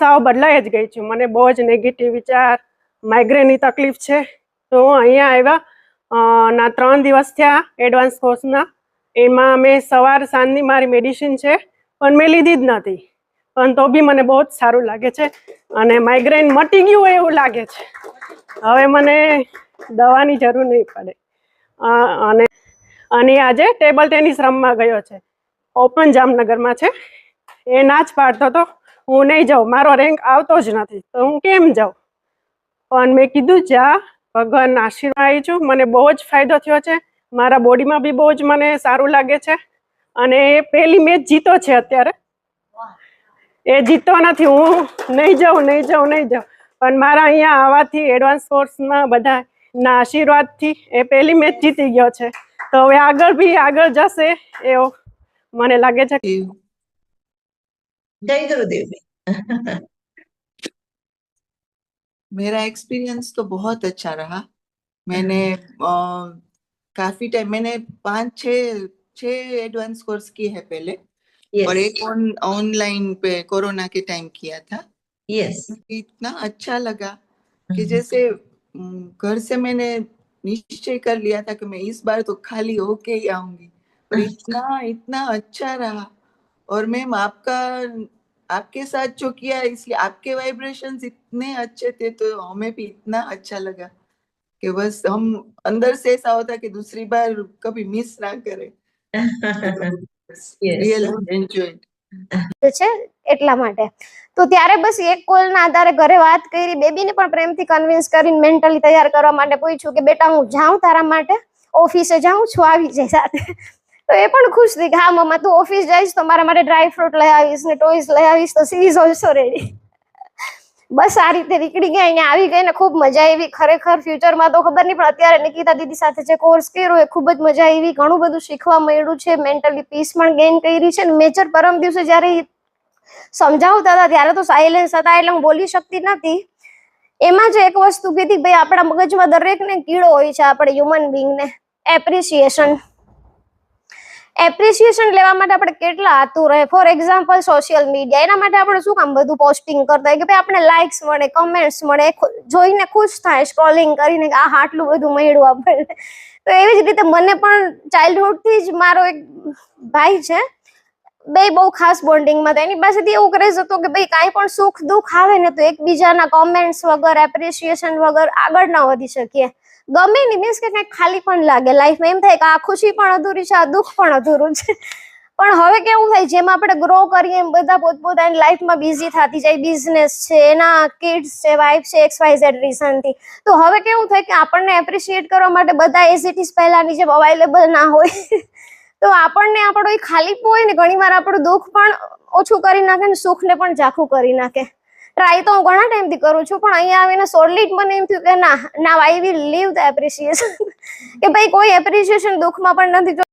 સાવ બદલાઈ જ ગઈ છું. મને બહુ જ નેગેટિવ વિચાર, માઇગ્રેનની તકલીફ છે. તો હું અહીંયા આવ્યા ના 3 દિવસ થયા એડવાન્સ કોર્સના. એમાં મેં સવાર સાંજની મારી મેડિસિન છે પણ મેં લીધી જ નથી, પણ તો બી મને બહુ જ સારું લાગે છે અને માઇગ્રેન મટી ગયું હોય એવું લાગે છે. હવે મને દવાની જરૂર નહીં પડે. અને આજે ટેબલ ટેનિસ રમવા ગયો છે, ઓપન જામનગરમાં છે. એ ના જ પાડતો હતો, હું નહીં જાઉં, મારો રેન્ક આવતો જ નથી, તો હું કેમ જાઉં. પણ મેં કીધું જા, ભગવાનના આશીર્વાદ આવી છું, મને બહુ જ ફાયદો થયો છે. મારા બોડીમાં બી બહુ જ મને સારું લાગે છે. અને એ પહેલી મેચ જીતો છે અત્યારે. એ જીતતો નથી, હું નહીં જાઉં. પણ મારા અહીંયા આવવાથી એડવાન્સ કોર્સમાં બધા ના આશીર્વાદથી એ પહેલી મેચ જીતી ગયો છે. તો હવે આગળ જશે એવો મને લાગે છે. जय गुरुदेव। मेरा एक्सपीरियंस तो बहुत अच्छा रहा। मैंने काफी टाइम, मैंने 5-6 एडवांस कोर्स किए हैं पहले। yes. और एक ऑनलाइन पे कोरोना के टाइम किया था। yes. इतना अच्छा लगा कि जैसे घर से मैंने निश्चय कर लिया था कि मैं इस बार तो खाली होके ही आऊंगी, और इतना अच्छा रहा। और मैम आपके साथ जो किया, इसलिए आपके वाइब्रेशंस इतने अच्छे थे, तो हमें भी इतना अच्छा लगा कि बस हम अंदर से ऐसा होता कि दूसरी बार कभी मिस ना करें। रियल एंजॉयड છે એટલા માટે. તો ત્યારે બસ એક કોલના આધારે ઘરે વાત કરી, બેબીને પણ પ્રેમથી કન્વિન્સ કરીને મેન્ટલી તૈયાર કરવા માટે પૂછ્યું કે બેટા હું જાઉં તારા માટે, ઓફિસે જાઉં છું, આવી જાય સાથે. તો એ પણ ખુશ થઈ કે હા મમ્મા તું ઓફિસ જઈશ તો મારા માટે ડ્રાય ફ્રૂટ લઈ આવીશ ને ટોયસ લઈ આવીશ, તો સી ઇઝ ઓલ્સો રેડી. બસ આ રીતે નીકળી ગયા, અહીંયા આવી ગઈ ને ખૂબ મજા આવી. ખરેખર ફ્યુચરમાં તો ખબર નહીં, પણ અત્યારે નિકિતા દીદી સાથે જે કોર્સ કર્યો એ ખૂબ જ મજા આવી. ઘણું બધું શીખવા મળ્યું છે, મેન્ટલી પીસ પણ ગેઇન કરી છે. મેજર પરમ દિવસે જ્યારે સમજાવતા હતા ત્યારે તો સાયલેન્સ હતા એટલે હું બોલી શકતી નથી. એમાં જ એક વસ્તુ કીધી, ભાઈ આપણા મગજમાં દરેકને કીડો હોય છે, આપણે હ્યુમન બીંગને એપ્રિસિએશન લેવા માટે આપણે કેટલા આતુર રહે. ફોર એક્ઝામ્પલ સોશિયલ મીડિયા, એના માટે આપણે શું કામ બધું પોસ્ટિંગ કરતા હોય કે ભાઈ આપણે લાઇક્સ મળે, કમેન્ટ્સ મળે, જોઈને ખુશ થાય સ્ક્રોલિંગ કરીને કે આ આટલું બધું મળ્યું આપણને. તો એવી જ રીતે મને પણ ચાઇલ્ડહુડથી જ મારો એક ભાઈ છે, બે બહુ ખાસ બોન્ડિંગમાં હતા. એની પાસેથી એવું ક્રેઝ હતો કે ભાઈ કાંઈ પણ સુખ દુઃખ આવે ને તો એકબીજાના કોમેન્ટ્સ વગર, એપ્રિસિએશન વગર આગળ ના વધી શકીએ. ગમે નહીં, મીન્સ કે કંઈક ખાલી પણ લાગે લાઈફમાં, એમ થાય કે આ ખુશી પણ અધૂરી છે, આ દુઃખ પણ અધૂરું છે. પણ હવે કેવું થાય, જેમ આપણે ગ્રો કરીએ એમ બધા પોતપોતાની લાઈફમાં બિઝી થતી જાય. બિઝનેસ છે, એના કિડ્સ છે, વાઇફ છે, XYZ રીઝનથી. તો હવે કેવું થાય કે આપણને એપ્રિશિએટ કરવા માટે બધા એઝ ઇટ ઇઝ પહેલાની જેમ અવેલેબલ ના હોય. તો આપણને આપણો એ ખાલીપો હોય ને ઘણી વાર આપણું દુઃખ પણ ઓછું કરી નાખે ને સુખને પણ ઝાંખું કરી નાખે. ટ્રાય તો હું ઘણા ટાઈમથી કરું છું, પણ અહીંયા આવીને સોલિડ મને એમ થયું કે ના I will leave the appreciation. કે ભાઈ કોઈ એપ્રિસિએશન દુઃખમાં પણ નથી.